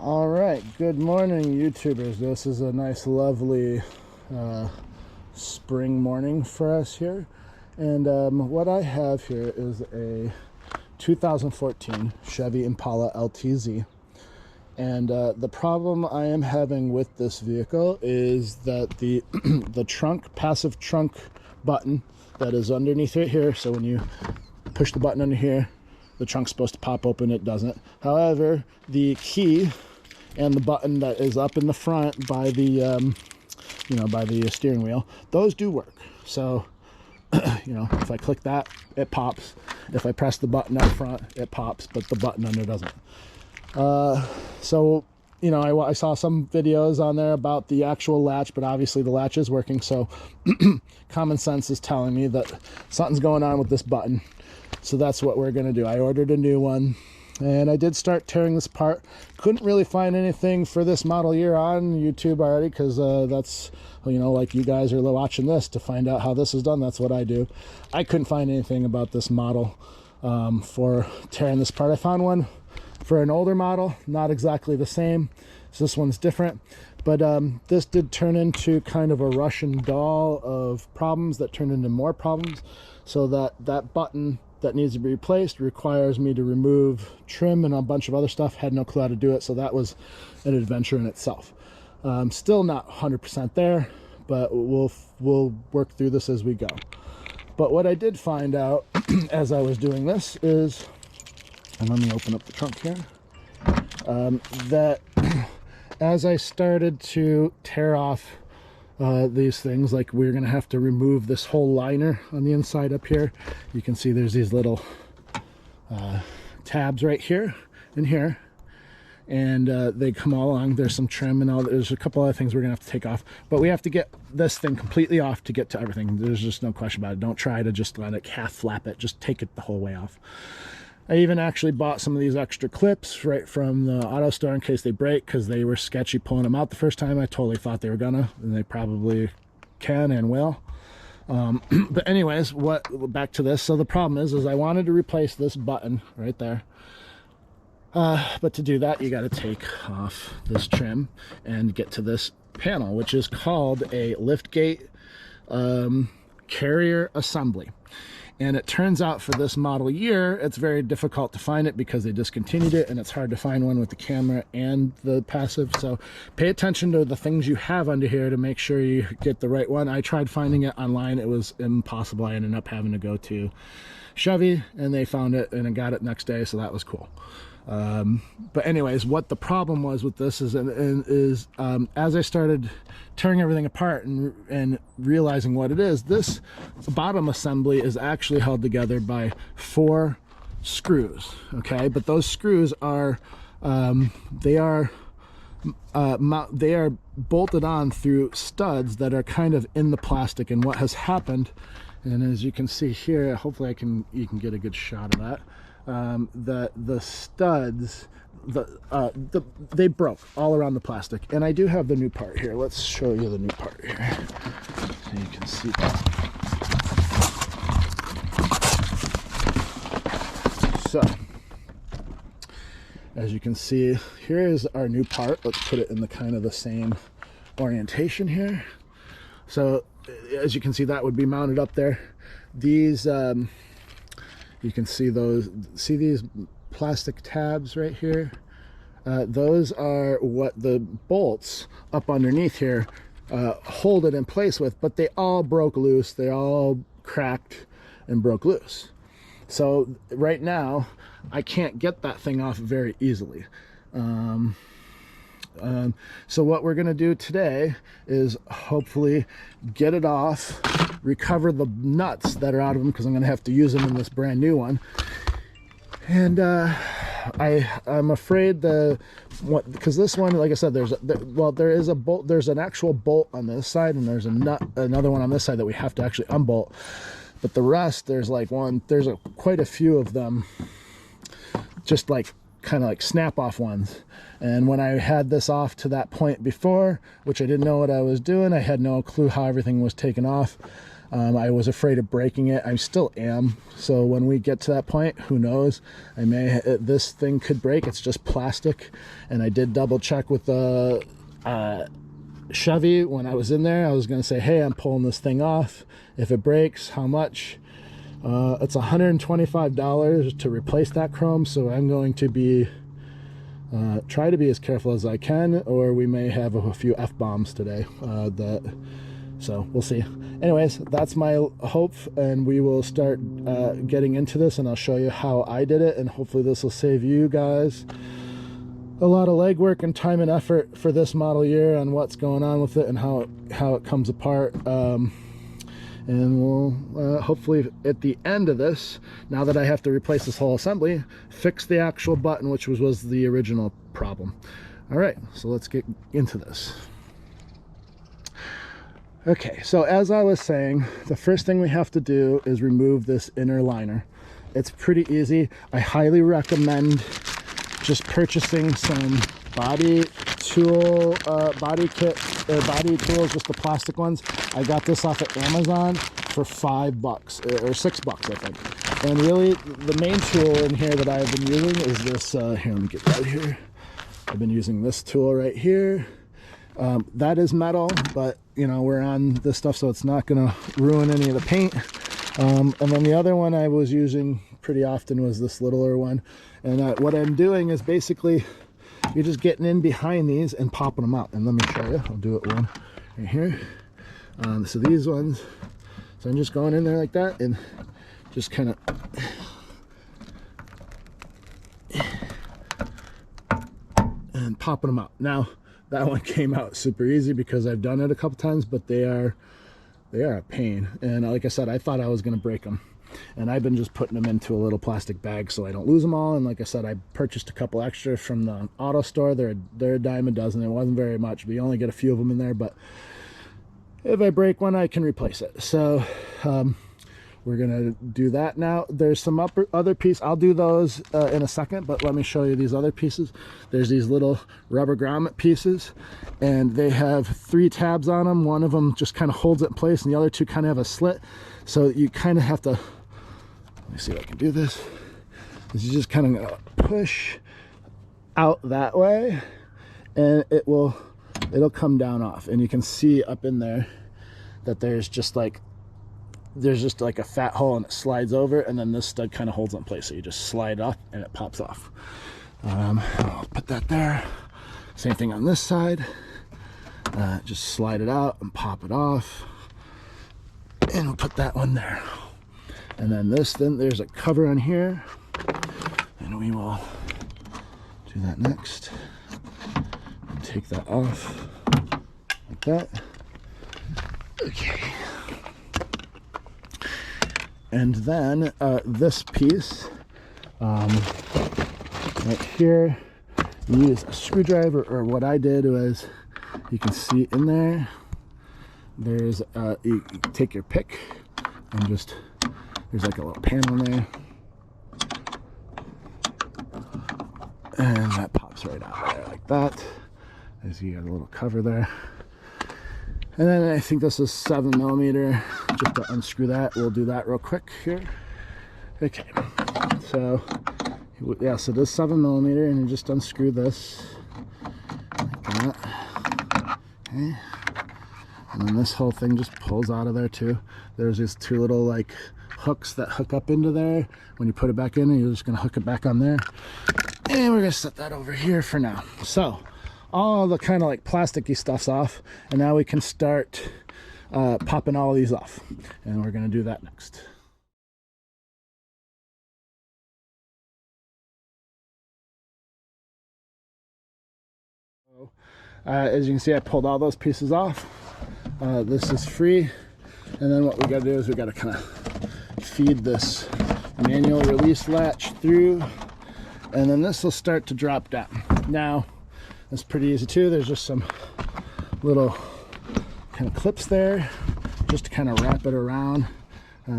All right, good morning, YouTubers. This is a nice, lovely spring morning for us here. And what I have here is a 2014 Chevy Impala LTZ. And the problem I am having with this vehicle is that the the trunk, passive trunk button that is underneath right here. So when you push the button under here, the trunk's supposed to pop open. It doesn't. However, the key and the button that is up in the front by the by the steering wheel, those do work. So if I click that, it pops. If I press the button up front, it pops, but the button under doesn't. So I saw some videos on there about the actual latch, but obviously the latch is working. So common sense is telling me that something's going on with this button. So that's what we're going to do. I ordered a new one. And I did start tearing this apart. Couldn't really find anything for this model year on YouTube already, because that's, like you guys are watching this to find out how this is done. That's what I do. I couldn't find anything about this model for tearing this apart. I found one for an older model, not exactly the same. So this one's different. But this did turn into kind of a Russian doll of problems that turned into more problems. So that button that needs to be replaced requires me to remove trim and a bunch of other stuff. Had no clue how to do it, so that was an adventure in itself. Still not 100% there, but we'll work through this as we go. But what I did find out as I was doing this is, and let me open up the trunk here, that as I started to tear off these things, like we're gonna have to remove this whole liner on the inside up here. You can see there's these little tabs right here and here, and they come all along. There's some trim and all. There's a couple other things we're gonna have to take off, but we have to get this thing completely off to get to everything. There's just no question about it. Don't try to just let it half flap it. Just take it the whole way off. I even actually bought some of these extra clips right from the auto store in case they break, because they were sketchy pulling them out the first time. I totally thought they were gonna, and they probably can and will. But anyways, back to this. So the problem is I wanted to replace this button right there. But to do that, you got to take off this trim and get to this panel, which is called a Liftgate carrier assembly. And it turns out for this model year, it's very difficult to find it because they discontinued it, and it's hard to find one with the camera and the passive. So pay attention to the things you have under here to make sure you get the right one. I tried finding it online. It was impossible. I ended up having to go to Chevy, and they found it, and I got it next day, so that was cool. But anyways, what the problem was with this is as I started tearing everything apart and realizing what it is, this bottom assembly is actually held together by 4 screws. Okay, but those screws are they are bolted on through studs that are kind of in the plastic. And what has happened, and as you can see here, hopefully you can get a good shot of that. The studs, they broke all around the plastic, and I do have the new part here. Let's show you the new part here so you can see that. So as you can see, here is our new part. Let's put it in the kind of the same orientation here. So as you can see, that would be mounted up there. These you can see these plastic tabs right here. Those are what the bolts up underneath here hold it in place with, but they all broke loose. They all cracked and broke loose. So right now, I can't get that thing off very easily. So what we're gonna do today is hopefully get it off, recover the nuts that are out of them, because I'm gonna have to use them in this brand new one. And I'm afraid because this one, like I said, there is a bolt. There's an actual bolt on this side, and there's another one on this side that we have to actually unbolt. But the rest, there's quite a few of them, just like kind of like snap off ones. And when I had this off to that point before, which I didn't know what I was doing, I had no clue how everything was taken off. I was afraid of breaking it. I still am. So when we get to that point, who knows? This thing could break. It's just plastic. And I did double check with the Chevy when I was in there. I was going to say, hey, I'm pulling this thing off. If it breaks, how much? It's $125 to replace that chrome. So I'm going to be try to be as careful as I can, or we may have a few F-bombs today. So we'll see. Anyways, that's my hope, and we will start getting into this, and I'll show you how I did it, and hopefully this will save you guys a lot of legwork and time and effort for this model year on what's going on with it and how it comes apart. And we'll hopefully at the end of this, now that I have to replace this whole assembly, fix the actual button, which was the original problem. All right, so let's get into this. Okay, so as I was saying, the first thing we have to do is remove this inner liner. It's pretty easy. I highly recommend just purchasing some body tool, body kits, or body tools, just the plastic ones. I got this off of Amazon for $5 or $6, I think. And really, the main tool in here that I've been using is this. Here, let me get right here. I've been using this tool right here. That is metal, but you know, we're on this stuff, so it's not going to ruin any of the paint. And then the other one I was using pretty often was this littler one. And what I'm doing is basically you're just getting in behind these and popping them out. And let me show you. I'll do it one right here. So these ones, so I'm just going in there like that and just kind of and popping them out. Now that one came out super easy because I've done it a couple times, but they are a pain. And like I said, I thought I was going to break them, and I've been just putting them into a little plastic bag so I don't lose them all. And like I said, I purchased a couple extra from the auto store. They're a dime a dozen. It wasn't very much, but you only get a few of them in there. But if I break one, I can replace it. So we're gonna do that now. There's some other piece. I'll do those in a second, but let me show you these other pieces. There's these little rubber grommet pieces, and they have 3 tabs on them. One of them just kind of holds it in place, and the other 2 kind of have a slit. So you kind of have to, let me see if I can do this. You just kind of push out that way, and it'll come down off. And you can see up in there that there's just like a fat hole, and it slides over, and then this stud kind of holds it in place. So you just slide up and it pops off. I'll put that there. Same thing on this side. Just slide it out and pop it off, and we'll put that one there. And then there's a cover on here, and we will do that next. And take that off like that. Okay. And then this piece right here, you use a screwdriver, or what I did was, you can see in there, there's you take your pick and just, there's like a little panel there, and that pops right out there like that. As you got a little cover there. And then I think this is 7mm, just to unscrew that. We'll do that real quick here. Okay, so yeah, so this 7mm, and you just unscrew this like that. Okay, and then this whole thing just pulls out of there too. There's these 2 little like hooks that hook up into there. When you put it back in, and you're just gonna hook it back on there. And we're gonna set that over here for now. So all the kind of like plasticky stuff's off, and now we can start popping all these off, and we're going to do that next. As you can see, I pulled all those pieces off. This is free, and then what we got to do is we got to kind of feed this manual release latch through, and then this will start to drop down. Now it's pretty easy too. There's just some little kind of clips there, just to kind of wrap it around.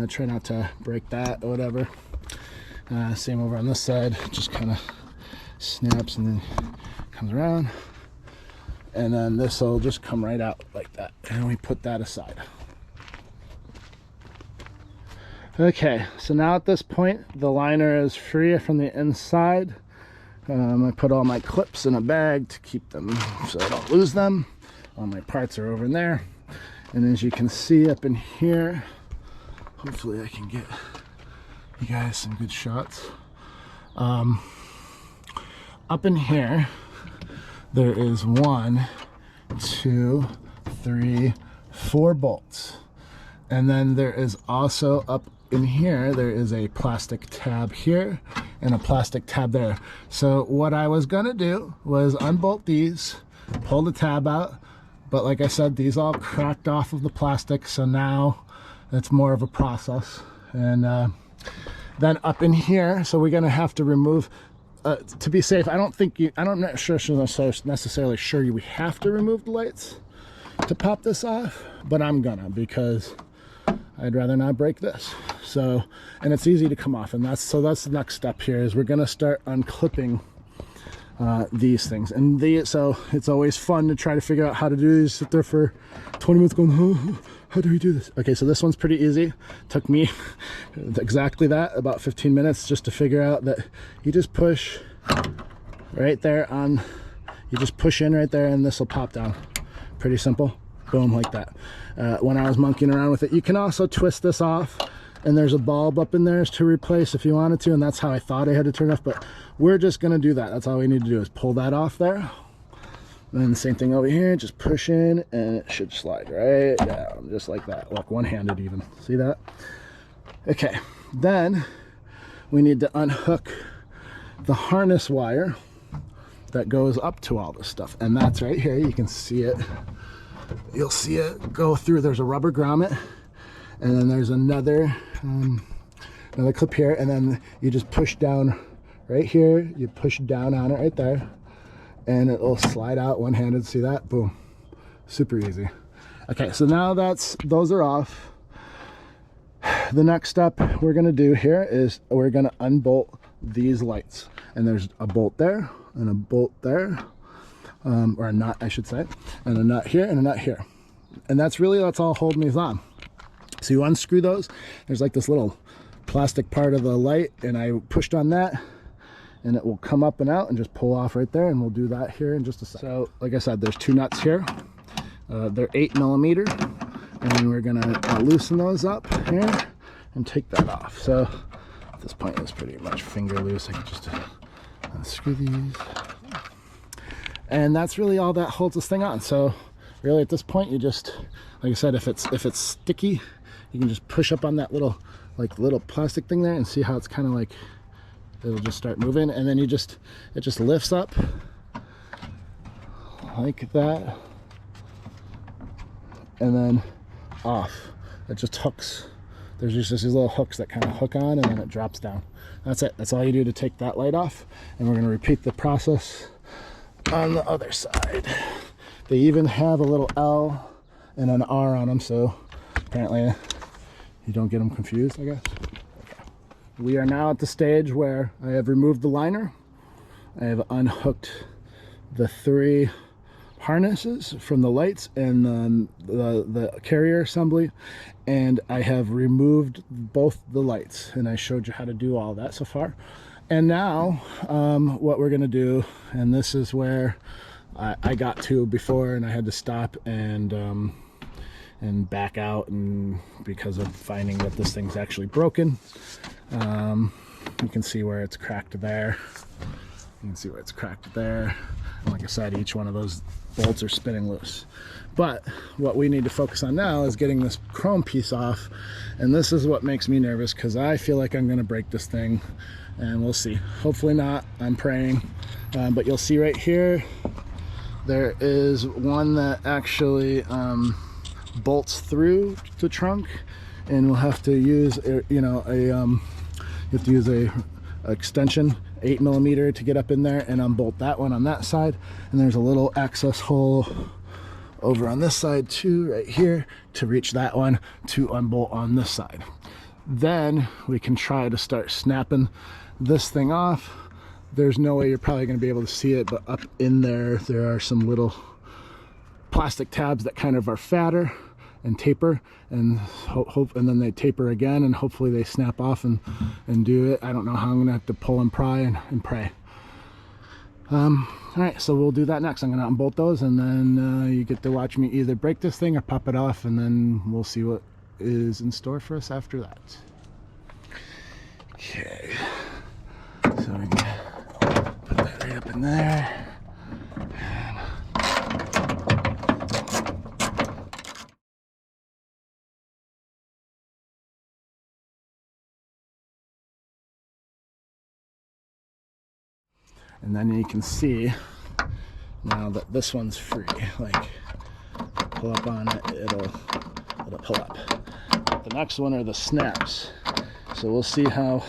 Try not to break that or whatever. Same over on this side, just kind of snaps and then comes around. And then this will just come right out like that. And we put that aside. Okay, so now at this point, the liner is free from the inside. I put all my clips in a bag to keep them so I don't lose them. All my parts are over in there. And as you can see up in here, hopefully I can get you guys some good shots. Up in here, there is 1, 2, 3, 4 bolts. And then there is also up in here, there is a plastic tab here and a plastic tab there. So what I was gonna do was unbolt these, pull the tab out, but like I said, these all cracked off of the plastic, so now it's more of a process. And then up in here, so we're gonna have to remove, to be safe, I'm not necessarily sure we have to remove the lights to pop this off, but I'm gonna, because I'd rather not break this. So, and it's easy to come off, and that's the next step here, is we're gonna start unclipping these things. And so it's always fun to try to figure out how to do these. Sit there for 20 minutes going, oh, how do we do this? Okay, so this one's pretty easy. Took me exactly that, about 15 minutes, just to figure out that you just push right there on, you just push in right there and this will pop down. Pretty simple. Boom, like that. When I was monkeying around with it, you can also twist this off, and there's a bulb up in there to replace if you wanted to, and that's how I thought I had to turn it off, but we're just gonna do that. That's all we need to do, is pull that off there. And then the same thing over here, just push in and it should slide right down, just like that. Look, one-handed even, see that? Okay, then we need to unhook the harness wire that goes up to all this stuff, and that's right here. You can see it, you'll see it go through. There's a rubber grommet, and then there's another clip here, and then you just push down right here, you push down on it right there, and it'll slide out one-handed. See that? Boom. Super easy. Okay, so now those are off. The next step we're gonna do here is we're gonna unbolt these lights, and there's a bolt there and a bolt there, or a nut I should say, and a nut here and a nut here, and that's all holding these on. So you unscrew those, there's like this little plastic part of the light, and I pushed on that and it will come up and out and just pull off right there, and we'll do that here in just a second. So like I said, there's 2 nuts here. They're 8mm, and we're gonna loosen those up here and take that off. So at this point it's pretty much finger loose. I can just unscrew these, and that's really all that holds this thing on. So really at this point, you just, like I said, if it's sticky, you can just push up on that little plastic thing there and see how it's kind of like, it'll just start moving, and then it just lifts up like that, and then off. It just hooks. There's just these little hooks that kind of hook on, and then it drops down. That's it. That's all you do to take that light off, and we're going to repeat the process on the other side. They even have a little L and an R on them, so apparently you don't get them confused, I guess. We are now at the stage where I have removed the liner. I have unhooked the 3 harnesses from the lights and the carrier assembly, and I have removed both the lights, and I showed you how to do all that so far. And now what we're gonna do, and this is where I got to before, and I had to stop and back out, and because of finding that this thing's actually broken. You can see where it's cracked there. You can see where it's cracked there. And like I said, each one of those bolts are spinning loose. But what we need to focus on now is getting this chrome piece off. And this is what makes me nervous, because I feel like I'm gonna break this thing, and we'll see. Hopefully not, I'm praying. But you'll see right here, there is one that actually bolts through the trunk, and we'll have to use you have to use a extension 8mm to get up in there and unbolt that one on that side. And there's a little access hole over on this side too, right here, to reach that one to unbolt on this side. Then we can try to start snapping this thing off. There's no way you're probably going to be able to see it, but up in there are some little plastic tabs that kind of are fatter, and taper, and hope, and then they taper again, and hopefully they snap off and do it. I don't know how I'm gonna have to pull and pry and pray. All right, so we'll do that next. I'm gonna unbolt those, and then you get to watch me either break this thing or pop it off, and then we'll see what is in store for us after that. Okay, so we can put that right up in there. And then you can see now that this one's free. Like, pull up on it, it'll pull up. The next one are the snaps. So we'll see how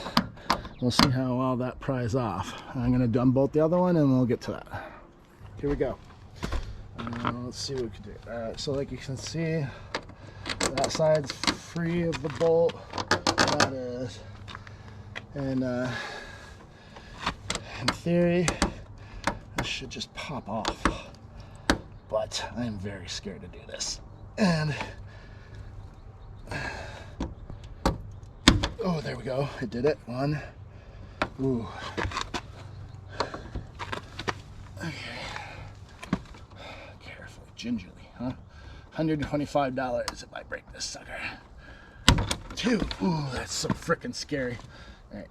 all that pries off. I'm gonna unbolt the other one, and we'll get to that. Here we go. Let's see what we can do. All right. So like you can see, that side's free of the bolt. That is, and in theory, this should just pop off, but I am very scared to do this. And oh, there we go. It did it. One. Ooh. Okay. Carefully, gingerly, huh? $125 if I break this sucker. 2. Ooh, that's so freaking scary. All right.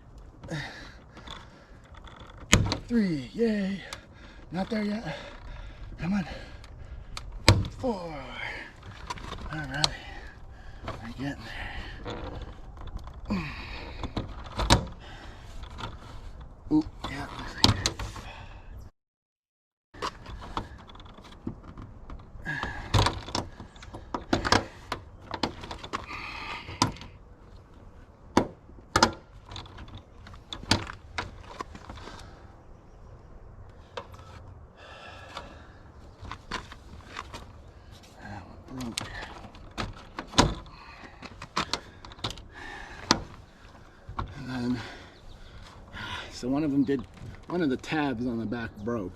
3, yay. Not there yet. Come on. 4. All right. We're getting there. Ooh, yeah, looks like it. So one of the tabs on the back broke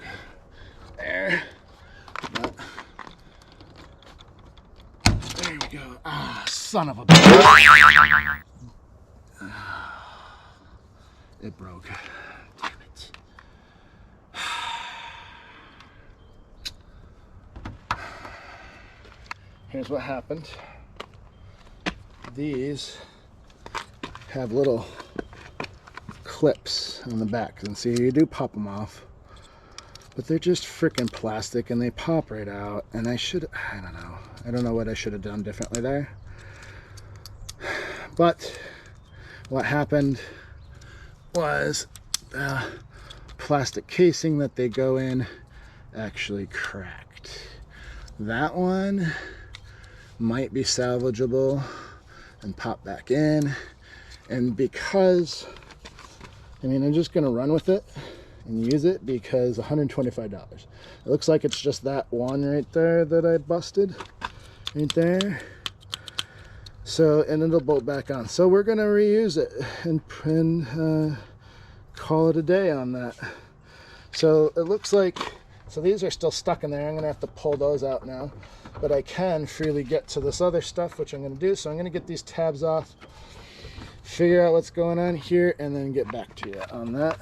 there, but there we go. Ah, son of a bitch. It broke. Damn it. Here's what happened. These have little clips on the back, and see, you do pop them off, but they're just freaking plastic and they pop right out. And I don't know what I should have done differently there, but what happened was the plastic casing that they go in actually cracked. That one might be salvageable and pop back in, and because I'm just gonna run with it and use it because $125. It looks like it's just that one right there that I busted right there. So, and it'll bolt back on. So we're gonna reuse it and call it a day on that. So it looks like, so these are still stuck in there. I'm gonna have to pull those out now, but I can freely get to this other stuff, which I'm gonna do. So I'm gonna get these tabs off, figure out what's going on here, and then get back to you on that.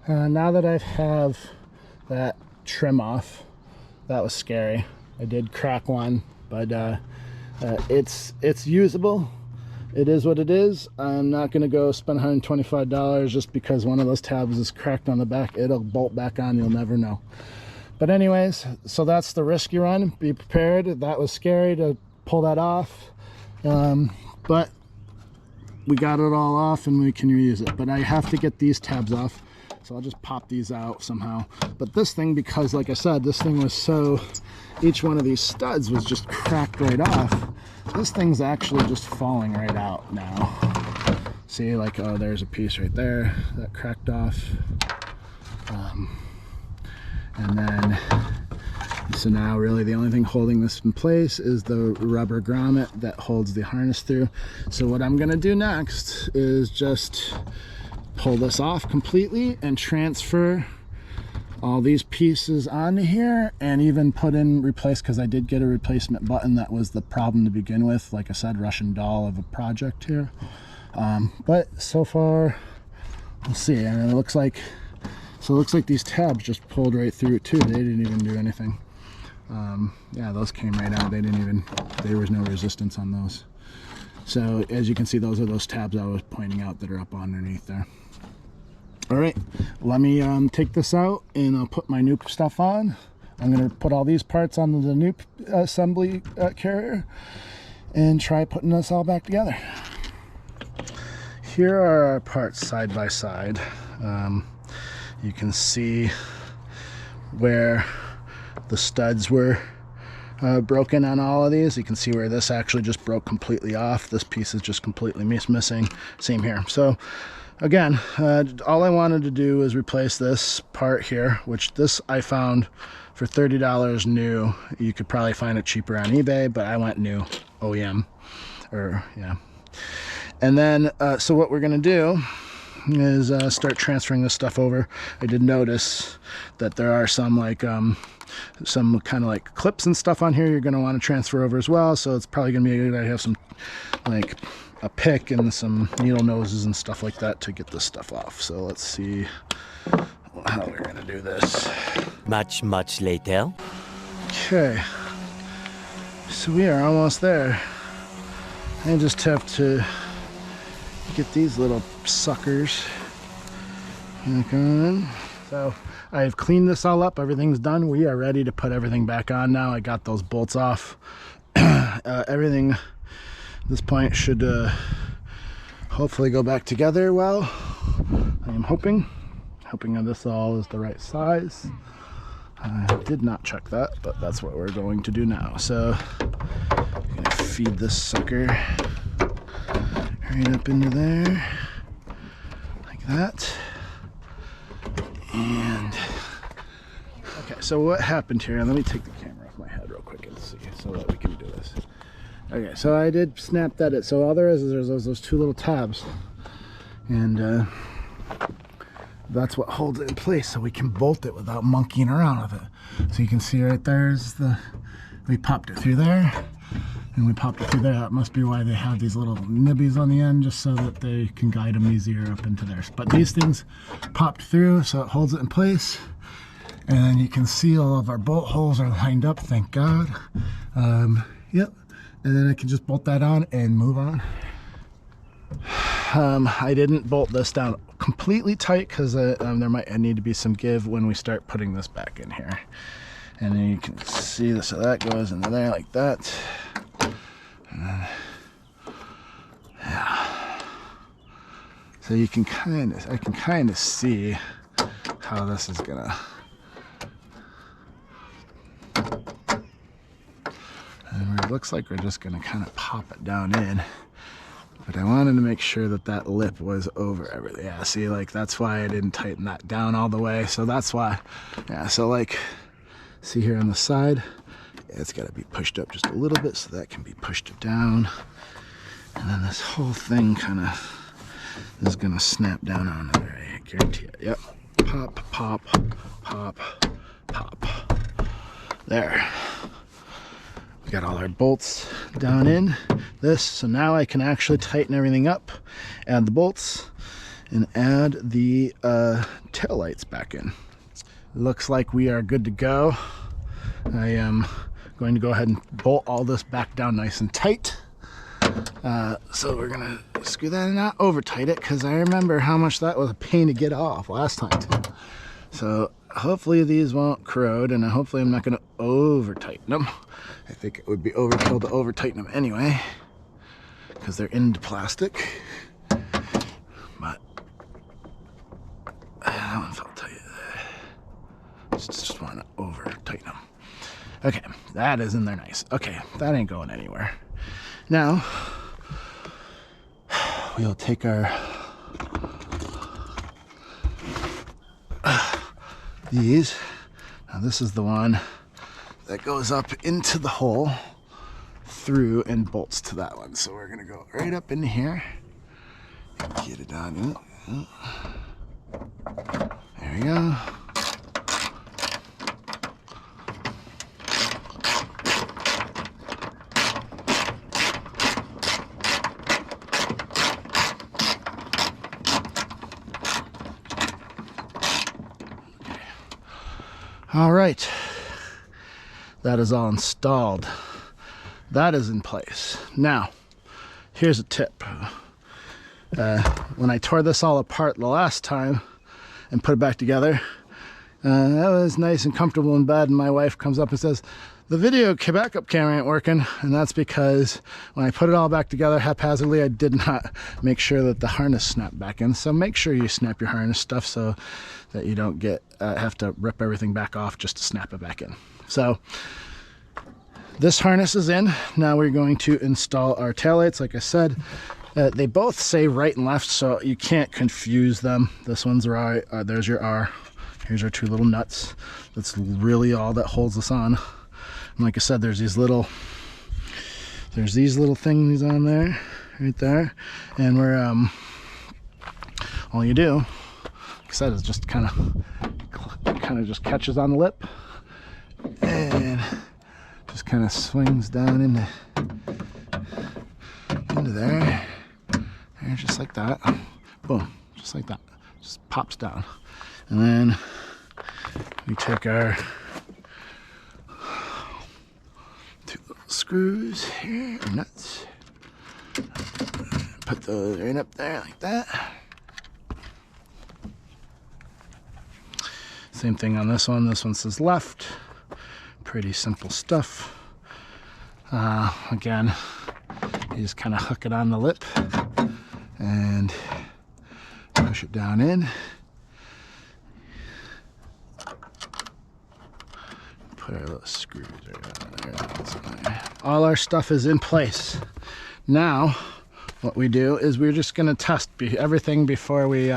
Now that I have that trim off, that was scary. I did crack one, but it's usable. It is what it is. I'm not gonna go spend $125 just because one of those tabs is cracked on the back. It'll bolt back on, you'll never know. But anyways, so that's the risk you run. Be prepared. That was scary to pull that off, but we got it all off and we can reuse it. But I have to get these tabs off, so I'll just pop these out somehow. But this thing, because like I said, this thing was so, each one of these studs was just cracked right off. This thing's actually just falling right out now. See, like, oh, there's a piece right there that cracked off. And then, so now really the only thing holding this in place is the rubber grommet that holds the harness through. So what I'm gonna do next is just pull this off completely and transfer all these pieces onto here and even put in replace, because I did get a replacement button. That was the problem to begin with. Like I said, Russian doll of a project here. But so far, we'll see. And it looks like, so it looks like these tabs just pulled right through it too. They didn't even do anything. Yeah, those came right out. They didn't even, there was no resistance on those. So as you can see, those are those tabs I was pointing out that are up underneath there. All right, let me take this out and I'll put my new stuff on. I'm gonna put all these parts on the new assembly carrier and try putting this all back together. Here are our parts side by side. You can see where the studs were broken on all of these. You can see where this actually just broke completely off. This piece is just completely missing. Same here. So again, all I wanted to do is replace this part here, which this I found for $30 new. You could probably find it cheaper on eBay, but I went new OEM, or yeah. And then, so what we're gonna do is start transferring this stuff over. I did notice that there are some like some kind of like clips and stuff on here you're going to want to transfer over as well, so it's probably going to be good to have some like a pick and some needle noses and stuff like that to get this stuff off. So let's see how we're going to do this. Much later. Okay, so we are almost there. I just have to get these little suckers back on. So I've cleaned this all up, everything's done. We are ready to put everything back on now. I got those bolts off. Everything at this point should hopefully go back together well. I am hoping that this all is the right size. I did not check that, but that's what we're going to do now. So I'm gonna feed this sucker right up into there, like that. And okay, so what happened here, and let me take the camera off my head real quick and see so that we can do this. Okay, so I did snap that in. So all there is there's those two little tabs, and that's what holds it in place, so we can bolt it without monkeying around with it. So you can see right there's we popped it through there, and we popped it through there. That must be why they have these little nibbies on the end, just so that they can guide them easier up into there. But these things popped through, so it holds it in place. And then you can see all of our bolt holes are lined up, thank God. Yep, and then I can just bolt that on and move on. I didn't bolt this down completely tight because there might need to be some give when we start putting this back in here. And then you can see this, so that goes into there like that. And then, yeah. So you can I can kind of see how this is gonna. And it looks like we're just gonna kind of pop it down in. But I wanted to make sure that that lip was over everything. Yeah, see, like that's why I didn't tighten that down all the way. So that's why, yeah, so like, see here on the side, it's got to be pushed up just a little bit so that can be pushed down. And then this whole thing kind of is going to snap down onto there. I guarantee it. Yep. Pop, pop, pop, pop. There. We got all our bolts down in this. So now I can actually tighten everything up, add the bolts, and add the tail lights back in. Looks like we are good to go. I am going to go ahead and bolt all this back down nice and tight. So we're gonna screw that and not over tight it, because I remember how much that was a pain to get off last time too. So hopefully these won't corrode, and hopefully I'm not gonna over tighten them. I think it would be overkill to over tighten them anyway, because they're into plastic. But that one felt tight. Just want to over tighten them. Okay, that is in there nice. Okay, that ain't going anywhere. Now we'll take our these. Now this is the one that goes up into the hole through and bolts to that one. So we're gonna go right up in here and get it on. There we go. All right, that is all installed. That is in place. Now, here's a tip. When I tore this all apart the last time and put it back together, that was nice and comfortable in bed, and my wife comes up and says, the video backup camera ain't working, and that's because when I put it all back together haphazardly, I did not make sure that the harness snapped back in. So make sure you snap your harness stuff so that you don't have to rip everything back off just to snap it back in. So this harness is in. Now we're going to install our taillights. Like I said, they both say right and left, so you can't confuse them. This one's right, there's your R. Here's our two little nuts. That's really all that holds us on. And like I said, there's these little things on there, right there. And we're, all you do, like I said, is just kind of just catches on the lip and just kind of swings down into there, just like that. Boom, just like that. Just pops down. And then we take our two little screws here, or nuts, put those right up there like that. Same thing on this one. This one says left. Pretty simple stuff. Again, you just kind of hook it on the lip and push it down in. Put our little screws right on there. All our stuff is in place. Now, what we do is we're just going to test everything before we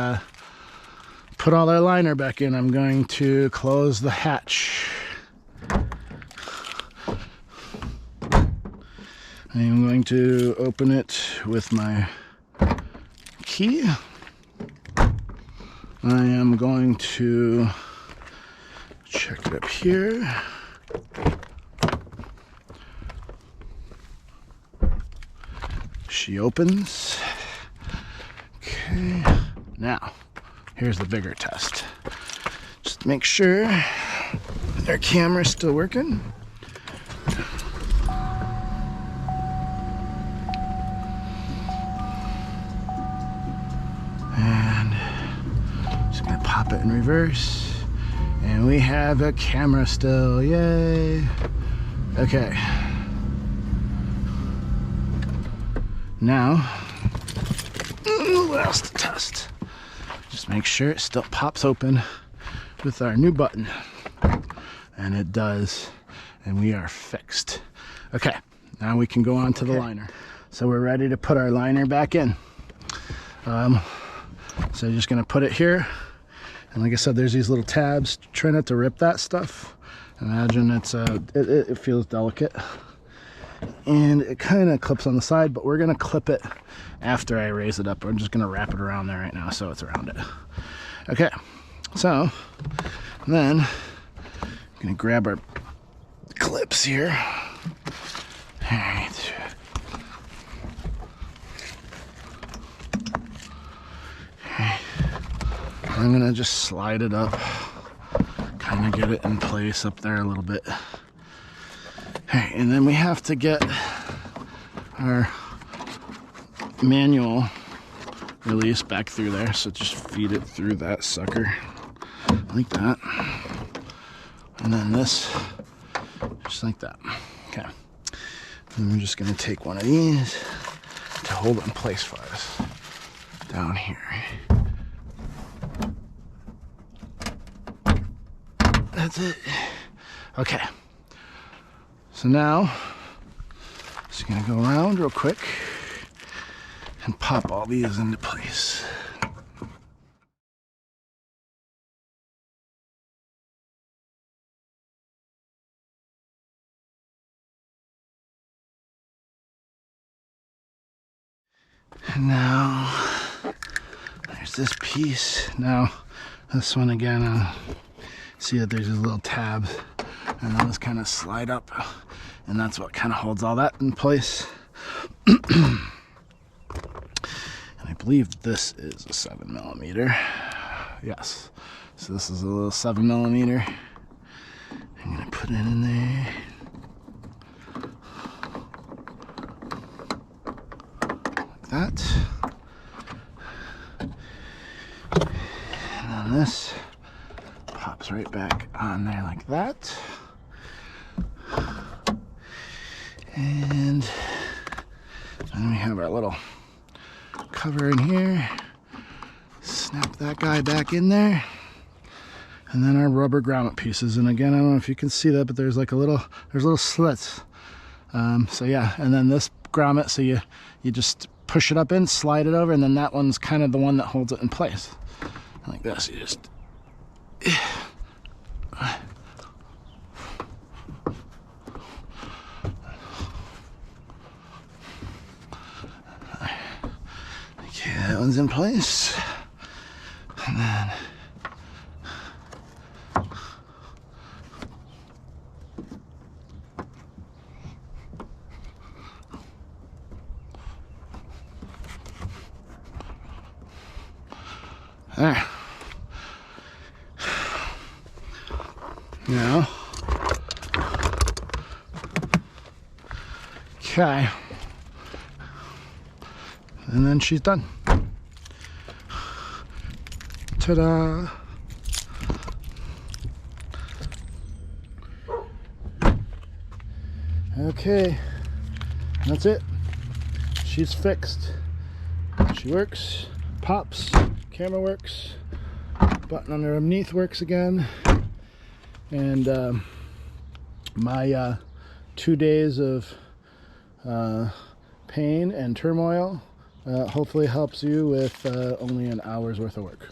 put all our liner back in. I'm going to close the hatch. I'm going to open it with my key. I am going to check it up here. She opens. Okay. Now, here's the bigger test. Just make sure our camera's still working. And just gonna pop it in reverse. And we have a camera still, yay. Okay. Now, what else to test? Just make sure it still pops open with our new button. And it does, and we are fixed. Okay, now we can go on to the liner. So we're ready to put our liner back in. So you're just gonna put it here. And like I said, there's these little tabs. Try not to rip that stuff. Imagine it feels delicate. And it kind of clips on the side, but we're gonna clip it after I raise it up. I'm just gonna wrap it around there right now so it's around it. Okay, so then I'm gonna grab our clips here. All right. I'm gonna just slide it up, kind of get it in place up there a little bit. Okay, and then we have to get our manual release back through there. So just feed it through that sucker like that. And then this, just like that. Okay. And we're just gonna take one of these to hold it in place for us down here. That's it. Okay. So now, just gonna go around real quick and pop all these into place. And now, there's this piece. Now, this one again, see that there's these little tabs, and those kind of slide up, and that's what kind of holds all that in place. And I believe this is a 7mm. Yes. So this is a little 7mm. I'm gonna put it in there. Like that. And then this pops right back on there like that. And then we have our little cover in here. Snap that guy back in there. And then our rubber grommet pieces. And again, I don't know if you can see that, but there's like there's little slits. So yeah, and then this grommet, so you just push it up in, slide it over, and then that one's kind of the one that holds it in place. Like this, you just... Okay, that one's in place. And then... There. Now, okay, and then she's done. Ta-da! Okay, that's it. She's fixed. She works, pops, camera works, button underneath works again. And my 2 days of pain and turmoil hopefully helps you with only an hour's worth of work.